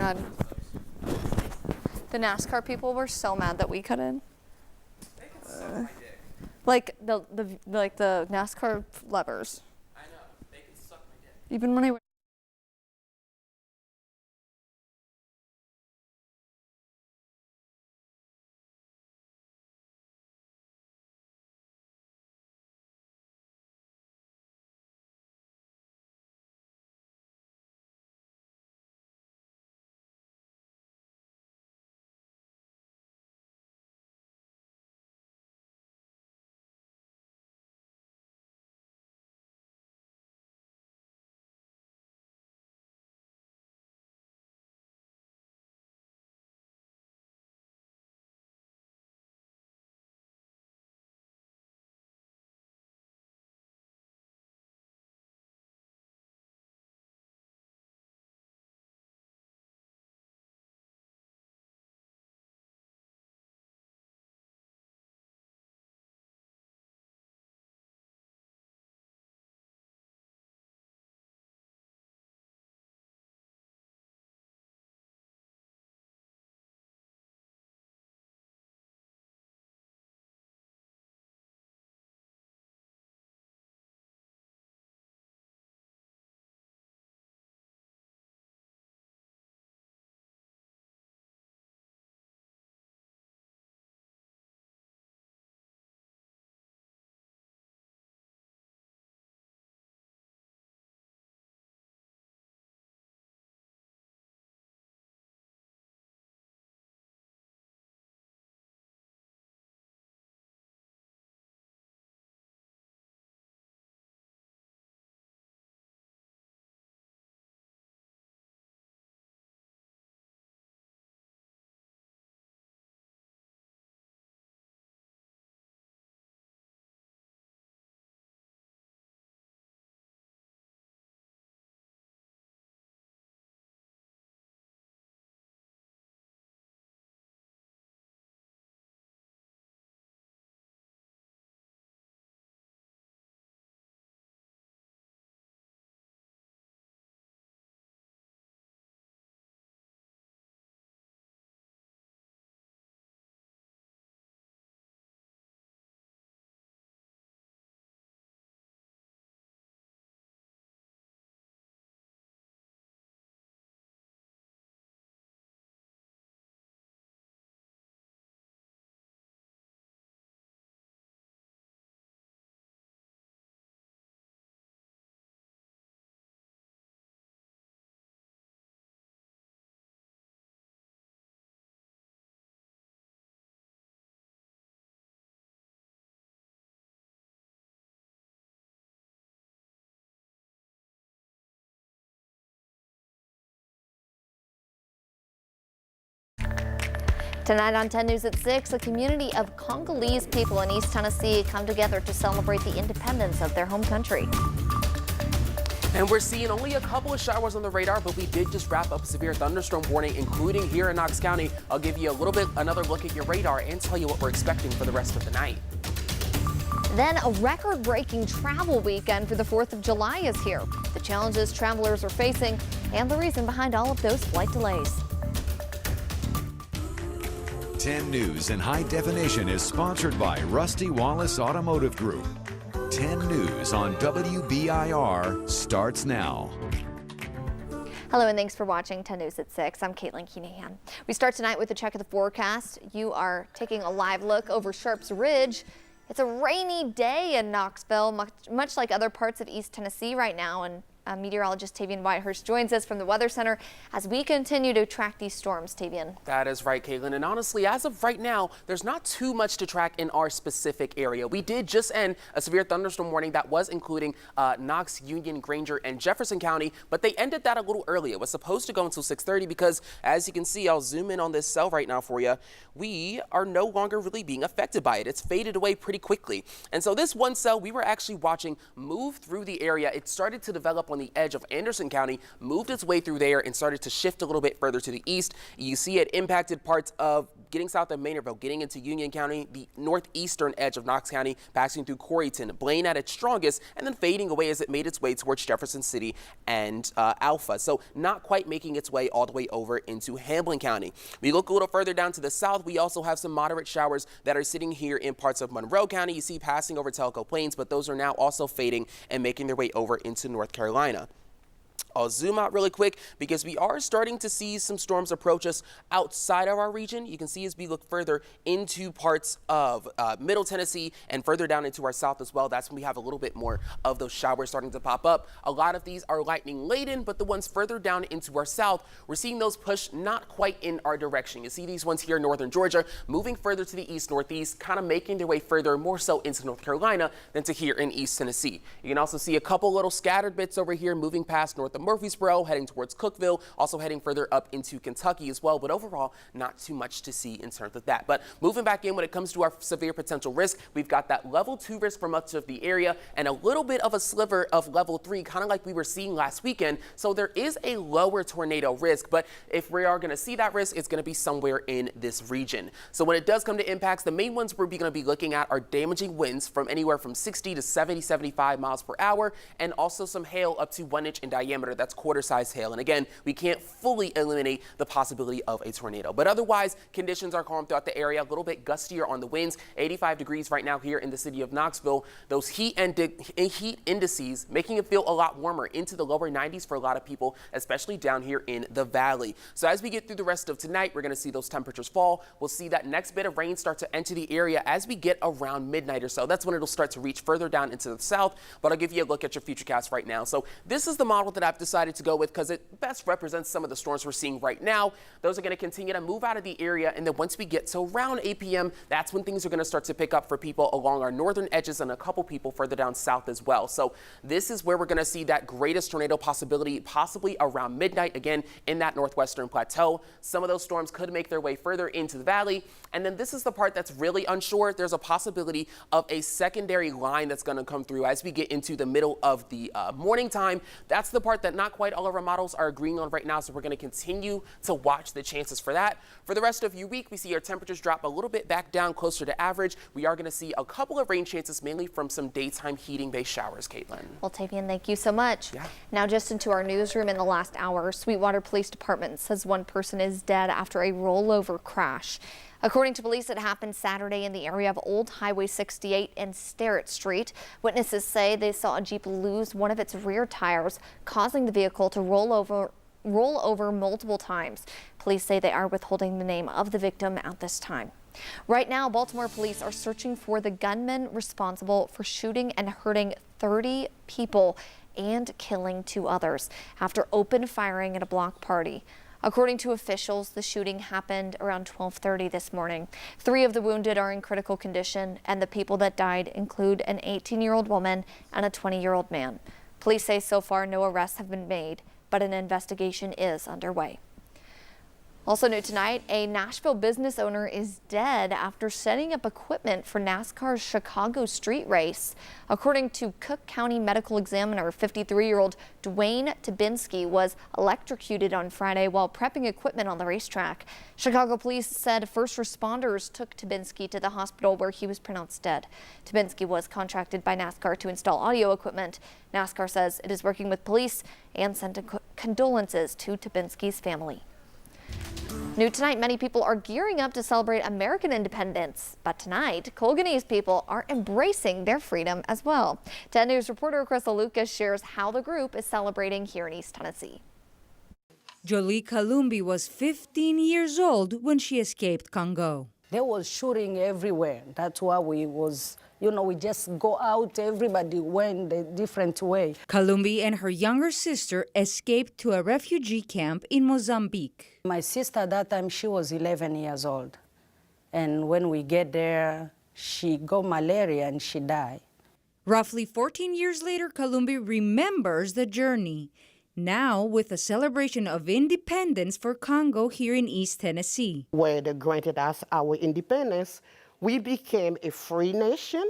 sad. The NASCAR people were so mad that we couldn't. They can suck my dick. Like the NASCAR lovers. I know. They can suck my dick. Even when I Tonight on 10 News at 6, a community of Congolese people in East Tennessee come together to celebrate the independence of their home country. And we're seeing only a couple of showers on the radar, but we did just wrap up a severe thunderstorm warning, including here in Knox County. I'll give you another look at your radar and tell you what we're expecting for the rest of the night. Then a record-breaking travel weekend for the 4th of July is here. The challenges travelers are facing and the reason behind all of those flight delays. 10 News in high definition is sponsored by Rusty Wallace Automotive Group. 10 News on WBIR starts now. Hello and thanks for watching 10 News at 6. I'm Caitlin Keenahan. We start tonight with a check of the forecast. You are taking a live look over Sharps Ridge. It's a rainy day in Knoxville, much like other parts of East Tennessee right now, and meteorologist Tavian Whitehurst joins us from the Weather Center as we continue to track these storms. Tavian. That is right, Caitlin. And honestly, as of right now, there's not too much to track in our specific area. We did just end a severe thunderstorm warning that was including Knox, Union, Granger, and Jefferson County, but they ended that a little early. It was supposed to go until 6:30 because, as you can see, I'll zoom in on this cell right now for you. We are no longer really being affected by it. It's faded away pretty quickly. And so this one cell we were actually watching move through the area. It started to develop on on the edge of Anderson County, moved its way through there and started to shift a little bit further to the east. You see it impacted parts of getting south of Maynardville, getting into Union County, the northeastern edge of Knox County, passing through Coreyton, Blaine at its strongest, and then fading away as it made its way towards Jefferson City and Alpha. So not quite making its way all the way over into Hamblin County. We look a little further down to the south. We also have some moderate showers that are sitting here in parts of Monroe County. You see passing over Tellico Plains, but those are now also fading and making their way over into North Carolina. I'll zoom out really quick because we are starting to see some storms approach us outside of our region. You can see as we look further into parts of Middle Tennessee and further down into our south as well, that's when we have a little bit more of those showers starting to pop up. A lot of these are lightning laden, but the ones further down into our south, we're seeing those push not quite in our direction. You see these ones here in northern Georgia moving further to the east northeast, kind of making their way further more so into North Carolina than to here in East Tennessee. You can also see a couple little scattered bits over here moving past north of Murfreesboro, heading towards Cookeville, also heading further up into Kentucky as well, but overall not too much to see in terms of that. But moving back in when it comes to our severe potential risk, we've got that level 2 risk for much of the area and a little bit of a sliver of level 3, kind of like we were seeing last weekend. So there is a lower tornado risk, but if we are going to see that risk, it's going to be somewhere in this region. So when it does come to impacts, the main ones we're going to be looking at are damaging winds from anywhere from 60 to 70, 75 miles per hour, and also some hail up to 1 inch in diameter. That's quarter-sized hail. And again, we can't fully eliminate the possibility of a tornado. But otherwise, conditions are calm throughout the area. A little bit gustier on the winds. 85 degrees right now here in the city of Knoxville. Those heat indices making it feel a lot warmer into the lower 90s for a lot of people, especially down here in the valley. So as we get through the rest of tonight, we're going to see those temperatures fall. We'll see that next bit of rain start to enter the area as we get around midnight or so. That's when it'll start to reach further down into the south. But I'll give you a look at your futurecast right now. So this is the model that I've decided to go with because it best represents some of the storms we're seeing right now. Those are going to continue to move out of the area, and then once we get to around 8 p.m., that's when things are going to start to pick up for people along our northern edges and a couple people further down south as well. So this is where we're going to see that greatest tornado possibility, possibly around midnight, again in that northwestern plateau. Some of those storms could make their way further into the valley, and then this is the part that's really unsure. There's a possibility of a secondary line that's going to come through as we get into the middle of the morning time. That's the part that not quite all of our models are agreeing on right now, so we're going to continue to watch the chances for that. For the rest of your week, we see our temperatures drop a little bit back down closer to average. We are going to see a couple of rain chances, mainly from some daytime heating-based showers, Caitlin. Well, Tavian, thank you so much. Yeah. Now, just into our newsroom in the last hour, Sweetwater Police Department says one person is dead after a rollover crash. According to police, it happened Saturday in the area of Old Highway 68 and Sterrett Street. Witnesses say they saw a Jeep lose one of its rear tires, causing the vehicle to roll over multiple times. Police say they are withholding the name of the victim at this time. Right now, Baltimore police are searching for the gunman responsible for shooting and hurting 30 people and killing 2 others after open firing at a block party. According to officials, the shooting happened around 12:30 this morning. 3 of the wounded are in critical condition, and the people that died include an 18-year-old woman and a 20-year-old man. Police say so far no arrests have been made, but an investigation is underway. Also new tonight, a Nashville business owner is dead after setting up equipment for NASCAR's Chicago street race. According to Cook County Medical Examiner, 53-year-old Dwayne Tabinski was electrocuted on Friday while prepping equipment on the racetrack. Chicago police said first responders took Tabinski to the hospital where he was pronounced dead. Tabinski was contracted by NASCAR to install audio equipment. NASCAR says it is working with police and sent condolences to Tabinski's family. New tonight, many people are gearing up to celebrate American independence. But tonight, Colganese people are embracing their freedom as well. 10 News reporter Crystal Lucas shares how the group is celebrating here in East Tennessee. Jolie Kalumbi was 15 years old when she escaped Congo. There was shooting everywhere. That's why we just go out, everybody went a different way. Kalumbi and her younger sister escaped to a refugee camp in Mozambique. My sister at that time, she was 11 years old. And when we get there, she got malaria and she died. Roughly 14 years later, Kalumbi remembers the journey. Now with a celebration of independence for Congo here in East Tennessee. Where they granted us our independence, we became a free nation,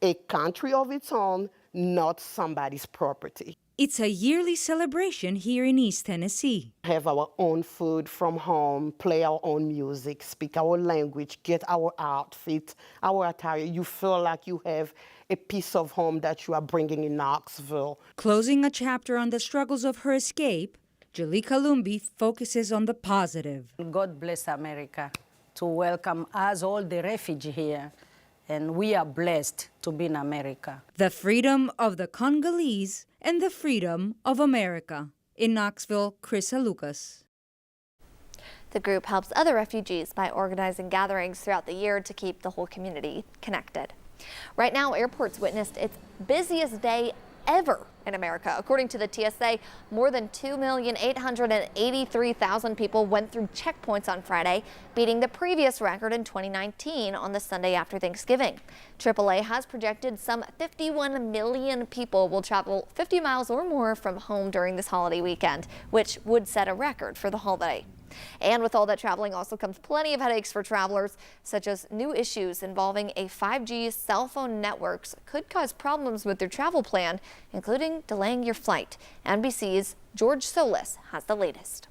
a country of its own, not somebody's property. It's a yearly celebration here in East Tennessee. Have our own food from home, play our own music, speak our language, get our outfit, our attire. You feel like you have a piece of home that you are bringing in Knoxville. Closing a chapter on the struggles of her escape, Julie Kalumbi focuses on the positive. God bless America to welcome us, all the refugees here. And we are blessed to be in America. The freedom of the Congolese and the freedom of America. In Knoxville, Krista Lucas. The group helps other refugees by organizing gatherings throughout the year to keep the whole community connected. Right now, airports witnessed its busiest day ever in America. According to the TSA, more than 2,883,000 people went through checkpoints on Friday, beating the previous record in 2019 on the Sunday after Thanksgiving. AAA has projected some 51 million people will travel 50 miles or more from home during this holiday weekend, which would set a record for the holiday. And with all that traveling also comes plenty of headaches for travelers, such as new issues involving a 5G cell phone networks could cause problems with their travel plan, including delaying your flight. NBC's George Solis has the latest.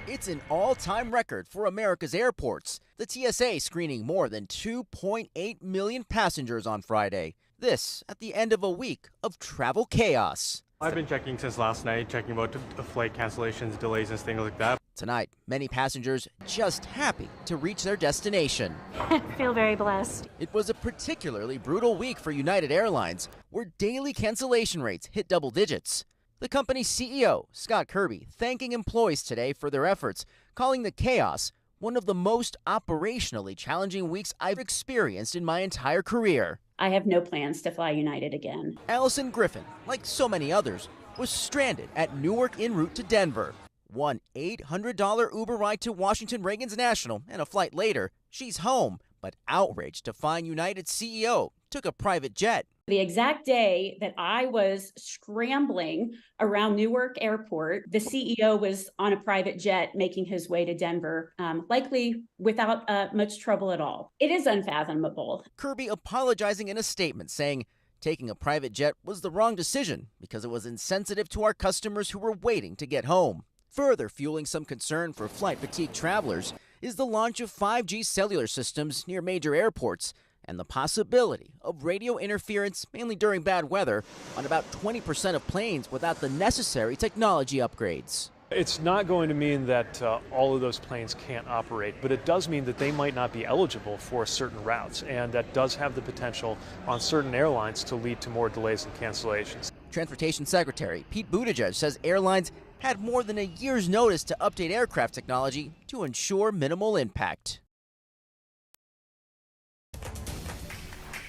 It's an all-time record for America's airports. The TSA screening more than 2.8 million passengers on Friday. This at the end of a week of travel chaos. I've been checking since last night, checking about flight cancellations, delays, and things like that. Tonight, many passengers just happy to reach their destination. I feel very blessed. It was a particularly brutal week for United Airlines, where daily cancellation rates hit double digits. The company's CEO, Scott Kirby, thanking employees today for their efforts, calling the chaos one of the most operationally challenging weeks I've experienced in my entire career. I have no plans to fly United again. Allison Griffin, like so many others, was stranded at Newark en route to Denver. One $800 Uber ride to Washington Reagan's National, and a flight later, she's home, but outraged to find United's CEO took a private jet. The exact day that I was scrambling around Newark Airport, the CEO was on a private jet making his way to Denver, likely without much trouble at all. It is unfathomable. Kirby apologizing in a statement, saying taking a private jet was the wrong decision because it was insensitive to our customers who were waiting to get home. Further fueling some concern for flight-fatigued travelers is the launch of 5G cellular systems near major airports and the possibility of radio interference, mainly during bad weather, on about 20% of planes without the necessary technology upgrades. It's not going to mean that all of those planes can't operate, but it does mean that they might not be eligible for certain routes, and that does have the potential on certain airlines to lead to more delays and cancellations. Transportation Secretary Pete Buttigieg says airlines had more than a year's notice to update aircraft technology to ensure minimal impact.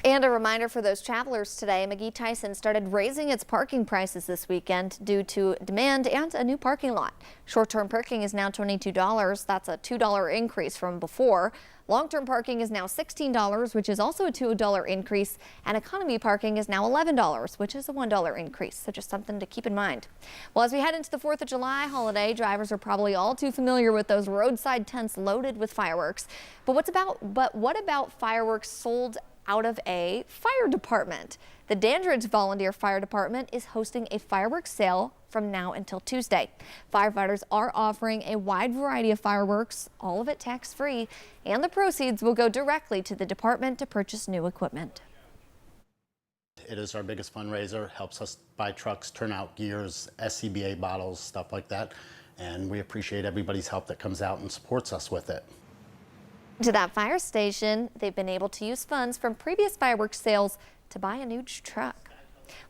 And a reminder for those travelers today, McGee Tyson started raising its parking prices this weekend due to demand and a new parking lot. Short-term parking is now $22. That's a $2 increase from before. Long-term parking is now $16, which is also a $2 increase. And economy parking is now $11, which is a $1 increase. So just something to keep in mind. Well, as we head into the 4th of July holiday, drivers are probably all too familiar with those roadside tents loaded with fireworks. But what about fireworks sold out of a fire department? The Dandridge Volunteer Fire Department is hosting a fireworks sale from now until Tuesday. Firefighters are offering a wide variety of fireworks, all of it tax-free, and the proceeds will go directly to the department to purchase new equipment. It is our biggest fundraiser, helps us buy trucks, turn out gears, SCBA bottles, stuff like that, and we appreciate everybody's help that comes out and supports us with it. To that fire station, they've been able to use funds from previous fireworks sales to buy a new truck.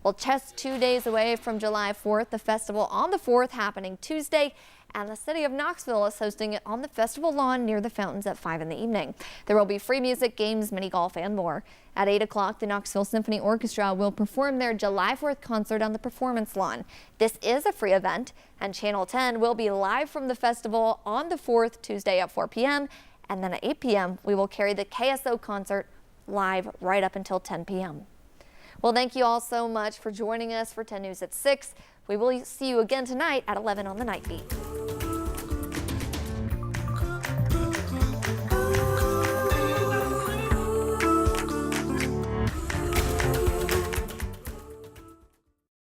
Well, just 2 days away from July 4th, the festival on the 4th happening Tuesday, and the city of Knoxville is hosting it on the festival lawn near the fountains at 5 in the evening. There will be free music, games, mini golf, and more. At 8 o'clock, the Knoxville Symphony Orchestra will perform their July 4th concert on the performance lawn. This is a free event, and Channel 10 will be live from the festival on the 4th, Tuesday at 4 p.m., and then at 8 p.m., we will carry the KSO concert live right up until 10 p.m. Well, thank you all so much for joining us for 10 News at 6. We will see you again tonight at 11 on the Night Beat.